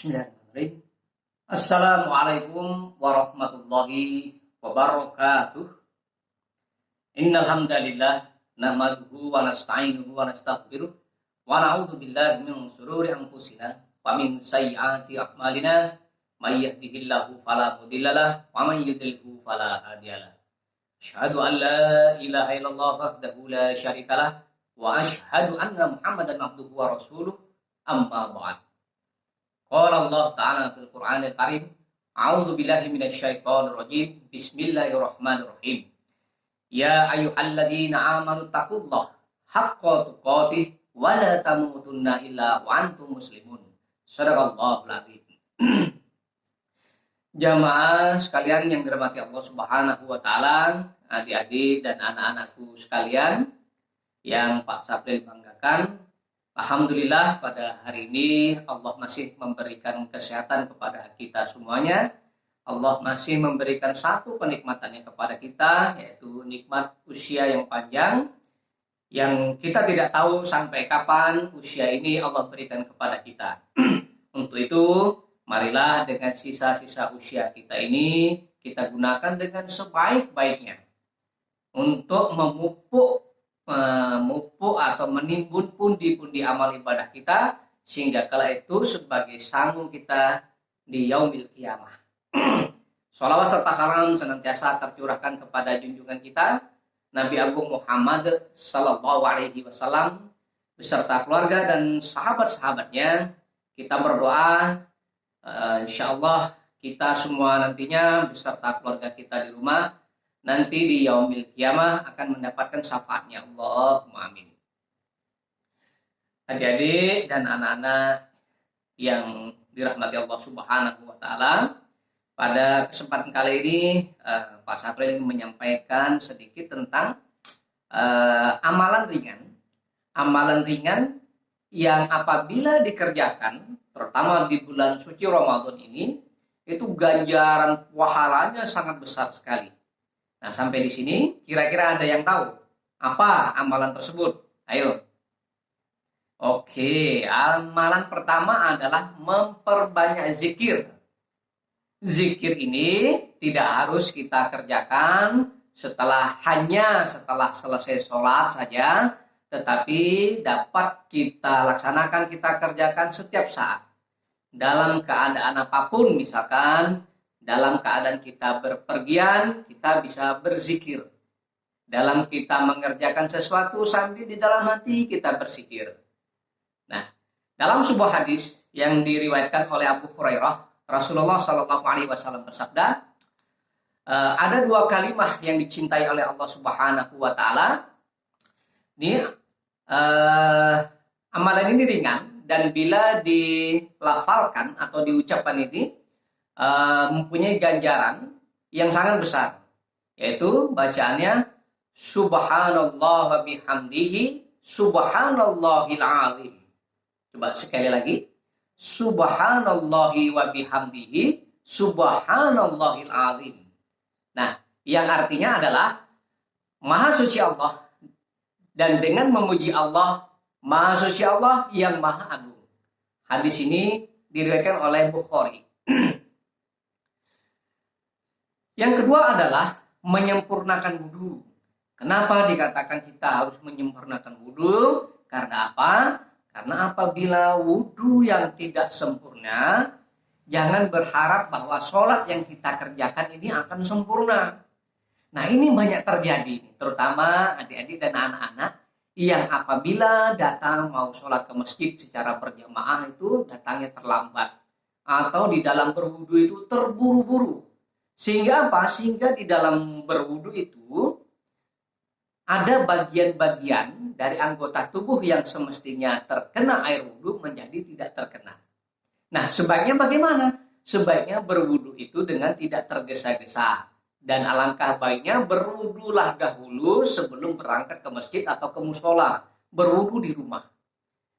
Bismillahirrahmanirrahim. Assalamualaikum warahmatullahi wabarakatuh. Innal hamdalillah nahmaduhu wa nasta'inuhu wa nastaghfiruh wa na'udzu billahi min shururi anfusina wa min sayyiati a'malina may yahdihillahu fala mudhillalah wa may yudlilhu fala hadiyalah. Asyhadu an la ilaha illallah wahdahu la syarikalah wa asyhadu anna Muhammadan abduhu wa rasuluh amma ba'd. Qala Allah Ta'ala fil Qur'anil Karim, A'udzu billahi minasyaitonir rajim. Bismillahirrahmanirrahim. Ya ayyuhalladzina amanu taqullaha haqqa tuqatih wa la tamutunna illa wa antum muslimun. Shadaqallahul adzim. Jamaah sekalian yang dirahmati Allah Subhanahu wa taala, adik-adik dan anak-anakku sekalian yang Pak Sapril banggakan. Alhamdulillah pada hari ini Allah masih memberikan kesehatan kepada kita semuanya. Allah masih memberikan satu kenikmatannya kepada kita, yaitu nikmat usia yang panjang, yang kita tidak tahu sampai kapan usia ini Allah berikan kepada kita. Untuk itu, marilah dengan sisa-sisa usia kita ini, kita gunakan dengan sebaik-baiknya untuk memupuk atau menimbun pundi-pundi amal ibadah kita, sehingga kala itu sebagai sanggung kita di yaumil qiyamah. Shalawat serta salam senantiasa tercurahkan kepada junjungan kita Nabi Agung Muhammad sallallahu alaihi wasallam beserta keluarga dan sahabat-sahabatnya. Kita berdoa insyaallah kita semua nantinya beserta keluarga kita di rumah nanti di yaumil qiyamah akan mendapatkan syafaatnya. Allahumma amin. Adik-adik dan anak-anak yang dirahmati Allah Subhanahu wa taala, pada kesempatan kali ini Pak Sapril ingin menyampaikan sedikit tentang amalan ringan. Amalan ringan yang apabila dikerjakan, terutama di bulan suci Ramadan ini, itu ganjaran pahalanya sangat besar sekali. Nah, sampai di sini kira-kira ada yang tahu apa amalan tersebut? Ayo. Oke, amalan pertama adalah memperbanyak zikir. Zikir ini tidak harus kita kerjakan setelah selesai sholat saja, tetapi dapat kita laksanakan, kita kerjakan setiap saat. Dalam keadaan apapun, misalkan dalam keadaan kita berpergian, kita bisa berzikir. Dalam kita mengerjakan sesuatu sambil di dalam hati kita berzikir. Nah, dalam sebuah hadis yang diriwayatkan oleh Abu Hurairah, Rasulullah Shallallahu Alaihi Wasallam bersabda, ada dua kalimah yang dicintai oleh Allah Subhanahu Wa Taala. Ini amalan ini ringan dan bila dilafalkan atau diucapkan ini mempunyai ganjaran yang sangat besar, yaitu bacaannya subhanallah wa bihamdihi subhanallahil azim. Coba sekali lagi, subhanallahi wa bihamdihi subhanallahil azim. Nah, yang artinya adalah maha suci Allah, dan dengan memuji Allah, maha suci Allah yang maha agung. Hadis ini diriwayatkan oleh Bukhari. Yang kedua adalah menyempurnakan wudu. Kenapa dikatakan kita harus menyempurnakan wudu? Karena apa? Karena apabila wudu yang tidak sempurna, jangan berharap bahwa sholat yang kita kerjakan ini akan sempurna. Nah, ini banyak terjadi, terutama adik-adik dan anak-anak yang apabila datang mau sholat ke masjid secara berjamaah itu datangnya terlambat, atau di dalam berwudu itu terburu-buru. Sehingga apa? Sehingga di dalam berwudu itu ada bagian-bagian dari anggota tubuh yang semestinya terkena air wudu menjadi tidak terkena. Nah, sebaiknya bagaimana? Sebaiknya berwudu itu dengan tidak tergesa-gesa. Dan alangkah baiknya berwudulah dahulu sebelum berangkat ke masjid atau ke musola. Berwudu di rumah.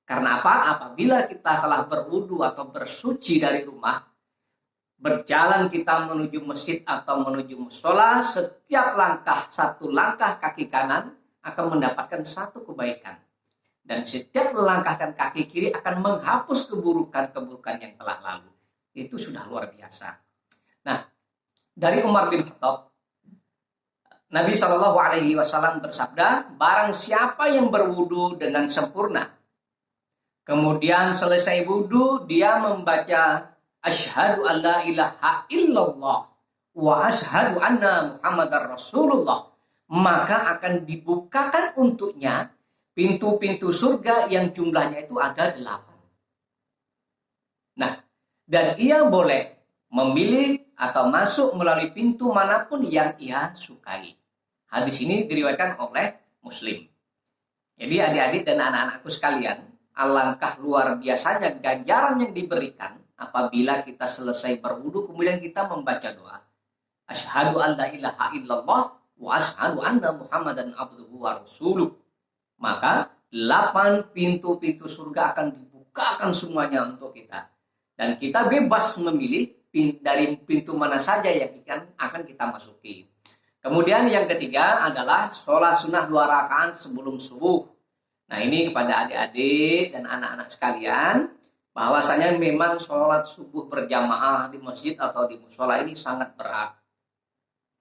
Karena apa? Apabila kita telah berwudu atau bersuci dari rumah, berjalan kita menuju masjid atau menuju musola, setiap langkah, satu langkah kaki kanan akan mendapatkan satu kebaikan. Dan setiap melangkahkan kaki kiri akan menghapus keburukan-keburukan yang telah lalu. Itu sudah luar biasa. Nah, dari Umar bin Khattab, Nabi Shallallahu Alaihi Wasallam bersabda, barang siapa yang berwudu dengan sempurna, kemudian selesai wudu dia membaca asyhadu an la ilaha illallah wa asyhadu anna Muhammadar Rasulullah, maka akan dibukakan untuknya pintu-pintu surga yang jumlahnya itu ada 8. Nah, dan ia boleh memilih atau masuk melalui pintu manapun yang ia sukai. Hadis ini diriwayatkan oleh Muslim. Jadi adik-adik dan anak-anakku sekalian, alangkah luar biasanya ganjaran yang diberikan apabila kita selesai berwudu kemudian kita membaca doa asyhadu an la ilaha illallah wa asyhadu anna Muhammadan abduhu wa rasuluh. Maka 8 pintu-pintu surga akan dibukakan semuanya untuk kita. Dan kita bebas memilih dari pintu mana saja yang akan kita masuki. Kemudian yang ketiga adalah sholat sunnah 2 rakaat sebelum subuh. Nah, ini kepada adik-adik dan anak-anak sekalian, bahwasanya memang sholat subuh berjamaah di masjid atau di musola ini sangat berat.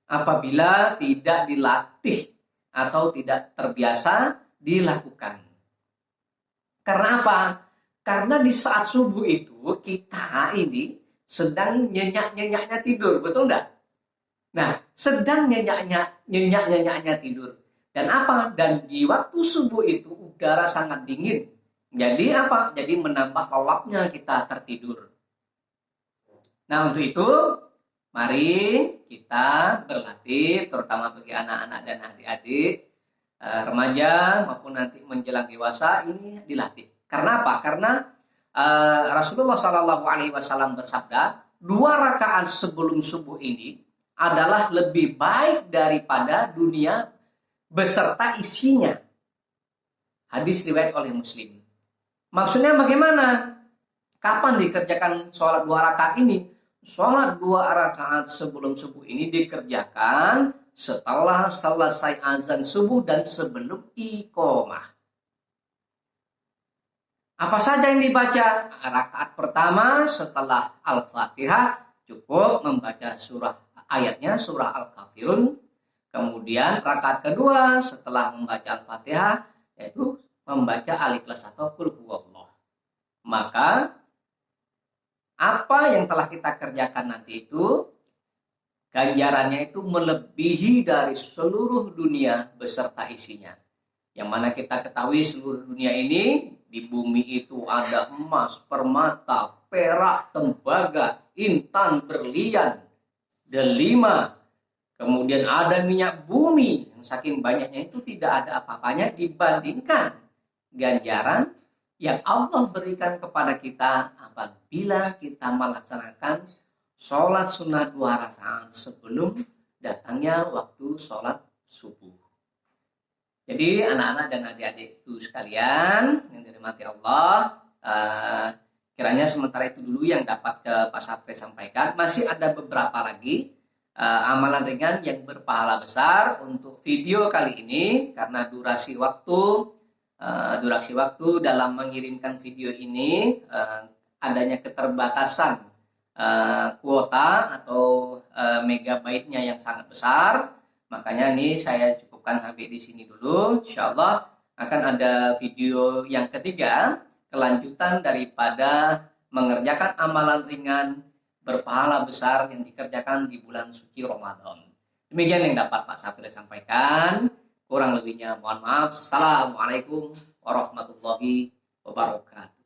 Apabila tidak dilatih atau tidak terbiasa dilakukan. Karena apa? Karena di saat subuh itu kita ini sedang nyenyak-nyenyaknya tidur, betul enggak? Nah, sedang nyenyak-nyenyaknya tidur. Dan apa? Dan di waktu subuh itu udara sangat dingin. Jadi apa? Jadi menambah lelapnya kita tertidur. Nah, untuk itu mari kita berlatih, terutama bagi anak-anak dan adik-adik, remaja maupun nanti menjelang dewasa, ini dilatih. Karena apa? Karena Rasulullah Shallallahu Alaihi Wasallam bersabda, 2 rakaat sebelum subuh ini adalah lebih baik daripada dunia beserta isinya. Hadis riwayat oleh Muslim. Maksudnya bagaimana? Kapan dikerjakan sholat 2 rakaat ini? Sholat 2 rakaat sebelum subuh ini dikerjakan setelah selesai azan subuh dan sebelum iqomah. Apa saja yang dibaca? Rakaat pertama setelah Al-Fatihah cukup membaca ayatnya surah Al-Kafirun. Kemudian rakaat kedua setelah membaca Al-Fatihah yaitu membaca Al-Ikhlas atau Qul Huwallah. Maka apa yang telah kita kerjakan nanti itu ganjarannya itu melebihi dari seluruh dunia beserta isinya. Yang mana kita ketahui seluruh dunia ini, di bumi itu ada emas, permata, perak, tembaga, intan, berlian, delima. Kemudian ada minyak bumi yang saking banyaknya itu tidak ada apa-apanya dibandingkan ganjaran yang Allah berikan kepada kita apabila kita melaksanakan sholat sunnah 2 rakaat sebelum datangnya waktu sholat subuh. Jadi anak-anak dan adik-adikku sekalian yang dirahmati Allah, kiranya sementara itu dulu yang dapat ke Pak Sapri sampaikan. Masih ada beberapa lagi amalan ringan yang berpahala besar untuk video kali ini, karena durasi waktu dalam mengirimkan video ini adanya keterbatasan kuota atau megabyte-nya yang sangat besar. Makanya ini saya cukupkan sampai di sini dulu. Insyaallah akan ada video yang ketiga, kelanjutan daripada mengerjakan amalan ringan berpahala besar yang dikerjakan di bulan suci Ramadan. Demikian yang dapat Pak Sapri sampaikan. Kurang lebihnya mohon maaf. Assalamualaikum warahmatullahi wabarakatuh.